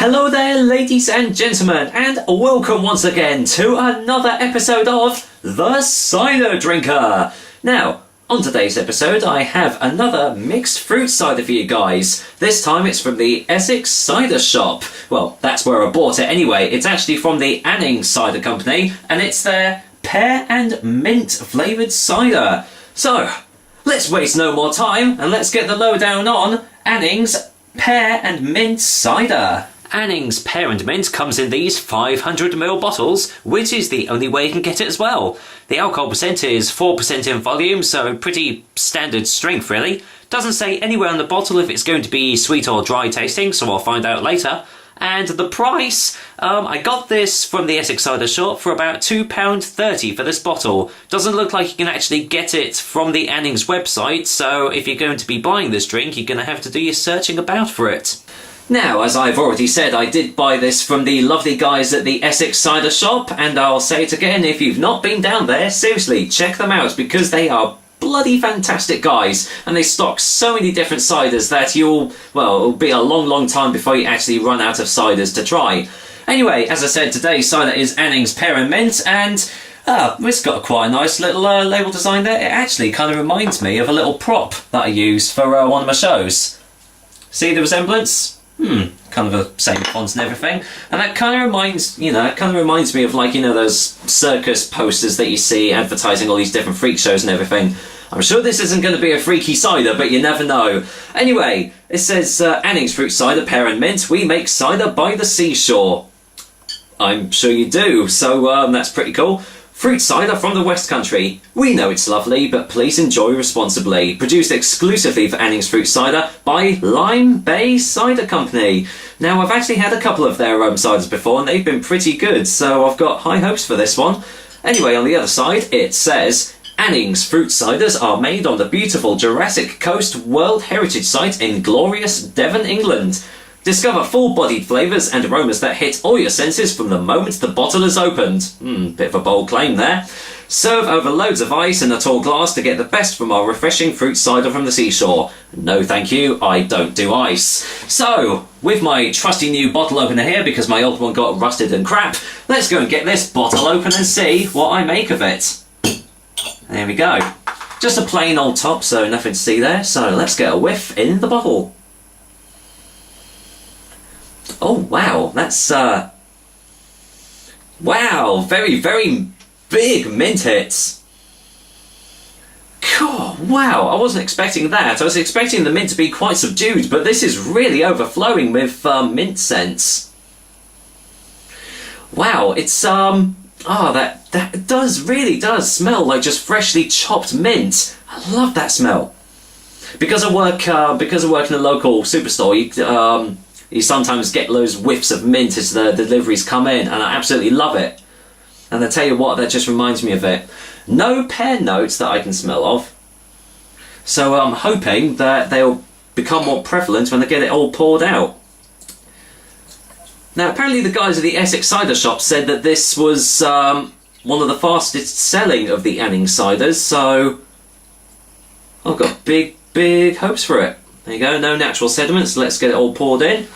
Hello there, ladies and gentlemen, and welcome once again to another episode of The Cider Drinker. Now, on today's episode, I have another mixed fruit cider for you guys. This time it's from the Essex Cider Shop. Well, that's where I bought it anyway. It's actually from the Annings Cider Company, and it's their pear and mint flavoured cider. So, let's waste no more time, and let's get the lowdown on Annings Pear and Mint Cider. Annings Pear and Mint comes in these 500ml bottles, which is the only way you can get it as well. The alcohol percent is 4% in volume, so pretty standard strength really. Doesn't say anywhere on the bottle if it's going to be sweet or dry tasting, so I'll find out later. And the price, I got this from the Essex Cider Shop for about £2.30 for this bottle. Doesn't look like you can actually get it from the Annings website, so if you're going to be buying this drink, you're going to have to do your searching about for it. Now, as I've already said, I did buy this from the lovely guys at the Essex Cider Shop, and I'll say it again, if you've not been down there, seriously, check them out, because they are bloody fantastic guys, and they stock so many different ciders that it'll be a long time before you actually run out of ciders to try. Anyway, as I said, today's cider is Annings Pear and Mint, and it's got quite a nice little label design there. It actually kind of reminds me of a little prop that I used for one of my shows. See the resemblance? Kind of the same font and everything, and that kind of reminds me of, like, those circus posters that you see advertising all these different freak shows and everything. I'm sure this isn't going to be a freaky cider, but you never know. Anyway, it says Annings Fruit Cider, Pear and Mint. We make cider by the seashore. I'm sure you do, so that's pretty cool. Fruit cider from the West Country. We know it's lovely, but please enjoy responsibly. Produced exclusively for Annings Fruit Cider by Lime Bay Cider Company. Now, I've actually had a couple of their ciders before, and they've been pretty good, so I've got high hopes for this one. Anyway, on the other side, it says, Annings Fruit Ciders are made on the beautiful Jurassic Coast World Heritage Site in glorious Devon, England. Discover full-bodied flavours and aromas that hit all your senses from the moment the bottle is opened. Bit of a bold claim there. Serve over loads of ice in a tall glass to get the best from our refreshing fruit cider from the seashore. No thank you, I don't do ice. So, with my trusty new bottle opener here, because my old one got rusted and crap, let's go and get this bottle open and see what I make of it. There we go. Just a plain old top, so nothing to see there, so let's get a whiff in the bottle. Oh wow, that's wow, very big mint hits. God, wow, I wasn't expecting that. I was expecting the mint to be quite subdued, but this is really overflowing with mint scents. Wow, it's that really does smell like just freshly chopped mint. I love that smell. Because I work in a local superstore, you sometimes get those whiffs of mint as the deliveries come in, and I absolutely love it. And I tell you what, that just reminds me of it. No pear notes that I can smell of. So I'm hoping that they'll become more prevalent when they get it all poured out. Now, apparently the guys at the Essex Cider Shop said that this was one of the fastest selling of the Annings ciders, so I've got big hopes for it. There you go, no natural sediments, let's get it all poured in.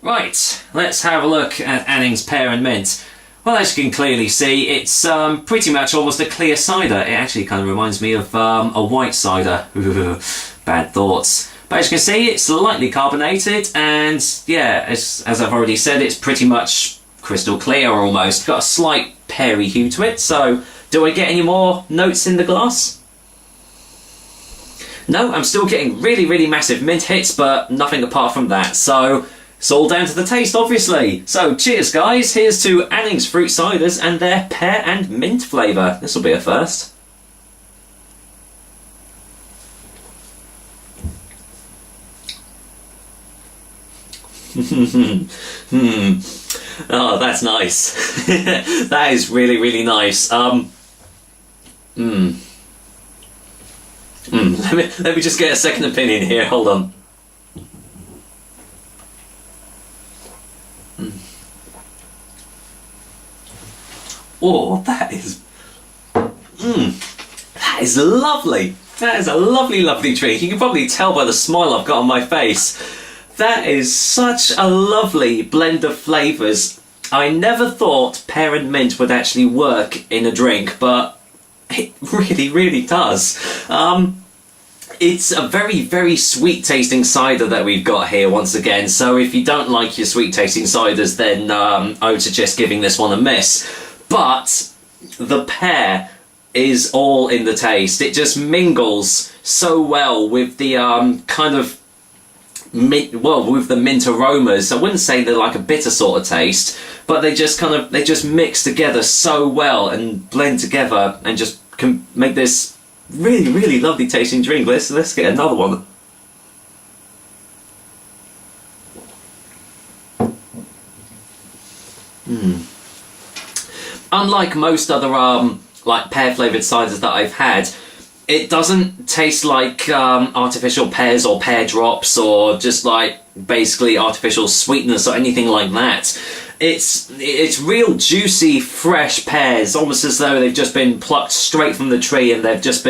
Right, let's have a look at Annings Pear and Mint. Well, as you can clearly see, it's pretty much almost a clear cider. It actually kind of reminds me of a white cider. Bad thoughts. But as you can see, it's lightly carbonated, and yeah, as I've already said, it's pretty much crystal clear almost. Got a slight peary hue to it, so do I get any more notes in the glass? No, I'm still getting really massive mint hits, but nothing apart from that, so it's all down to the taste, obviously. So cheers, guys. Here's to Annings Fruit Ciders and their pear and mint flavour. This will be a first. Oh, that's nice. That is really nice. Let me just get a second opinion here. Hold on. Oh, that is lovely. That is a lovely drink. You can probably tell by the smile I've got on my face. That is such a lovely blend of flavours. I never thought pear and mint would actually work in a drink, but it really, really does. It's a very, very sweet tasting cider that we've got here once again, so if you don't like your sweet tasting ciders, then I would suggest giving this one a miss. But the pear is all in the taste. It just mingles so well with the kind of mint, well, with the mint aromas. I wouldn't say they're like a bitter sort of taste, but they just mix together so well and blend together and just can make this really, really lovely tasting drink. Let's get another one. Unlike most other like pear flavoured ciders that I've had, it doesn't taste like artificial pears or pear drops or just like basically artificial sweetness or anything like that. It's real juicy, fresh pears, almost as though they've just been plucked straight from the tree and they just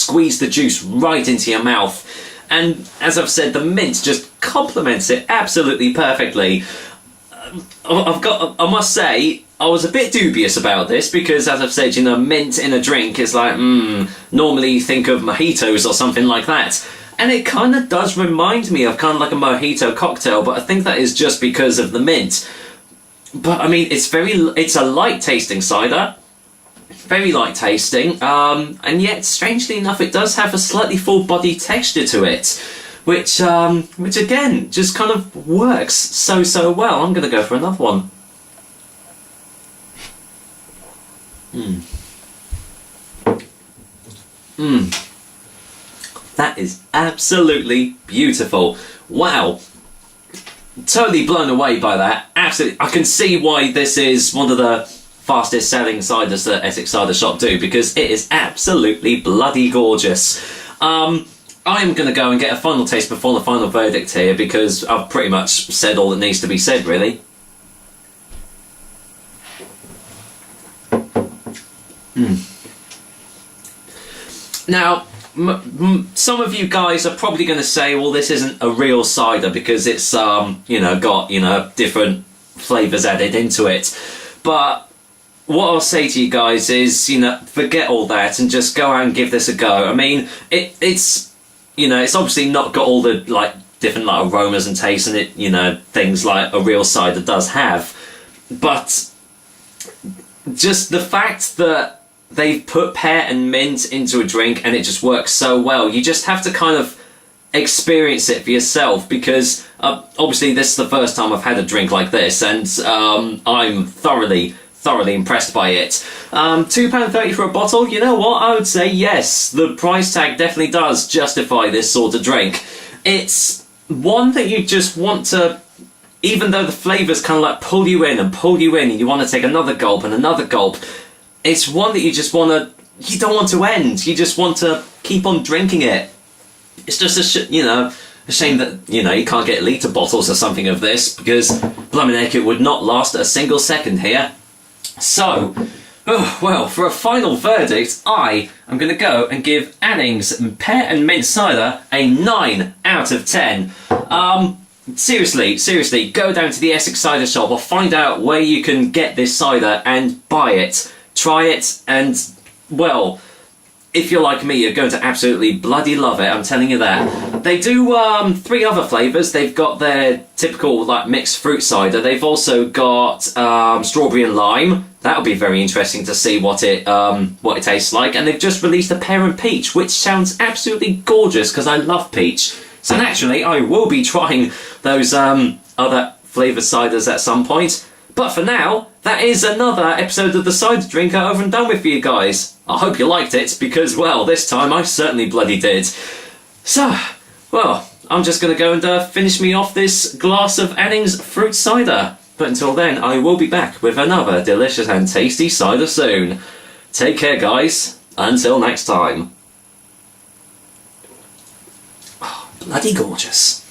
squeezed the juice right into your mouth. And as I've said, the mint just complements it absolutely perfectly. I must say, I was a bit dubious about this because, as I've said, you know, mint in a drink is like, normally you think of mojitos or something like that. And it kind of does remind me of kind of like a mojito cocktail, but I think that is just because of the mint. But I mean, it's a light tasting cider, very light tasting, and yet strangely enough, it does have a slightly full body texture to it, which again just kind of works so well. I'm gonna go for another one. That is absolutely beautiful. Wow. Totally blown away by that. Absolutely. I can see why this is one of the fastest selling ciders that Essex Cider Shop do, because it is absolutely bloody gorgeous. I'm going to go and get a final taste before the final verdict here, because I've pretty much said all that needs to be said, really. Now, some of you guys are probably going to say, well, this isn't a real cider because it's, got, different flavours added into it. But what I'll say to you guys is, forget all that and just go out and give this a go. I mean, it's obviously not got all the, different, aromas and tastes and it, things like a real cider does have. But just the fact that they've put pear and mint into a drink and it just works so well. You just have to kind of experience it for yourself, because obviously this is the first time I've had a drink like this, and I'm thoroughly impressed by it. £2.30 for a bottle, you know what, I would say yes, the price tag definitely does justify this sort of drink. It's one that you just want to, even though the flavours kind of pull you in and you want to take another gulp and another gulp, it's one that you don't want to end. You just want to keep on drinking it. It's just a shame that, you can't get litre bottles or something of this, because blimey heck, it would not last a single second here. So, well, for a final verdict, I am going to go and give Annings Pear and Mint Cider a 9 out of 10. Seriously, go down to the Essex Cider Shop or find out where you can get this cider and buy it. Try it, and, well, if you're like me, you're going to absolutely bloody love it, I'm telling you that. They do 3 other flavours. They've got their typical, mixed fruit cider. They've also got strawberry and lime. That'll be very interesting to see what it tastes like. And they've just released a pear and peach, which sounds absolutely gorgeous, because I love peach. So naturally, I will be trying those other flavoured ciders at some point. But for now, that is another episode of The Cider Drinker over and done with for you guys. I hope you liked it, because, well, this time I certainly bloody did. So, well, I'm just going to go and finish me off this glass of Annings fruit cider. But until then, I will be back with another delicious and tasty cider soon. Take care, guys. Until next time. Oh, bloody gorgeous.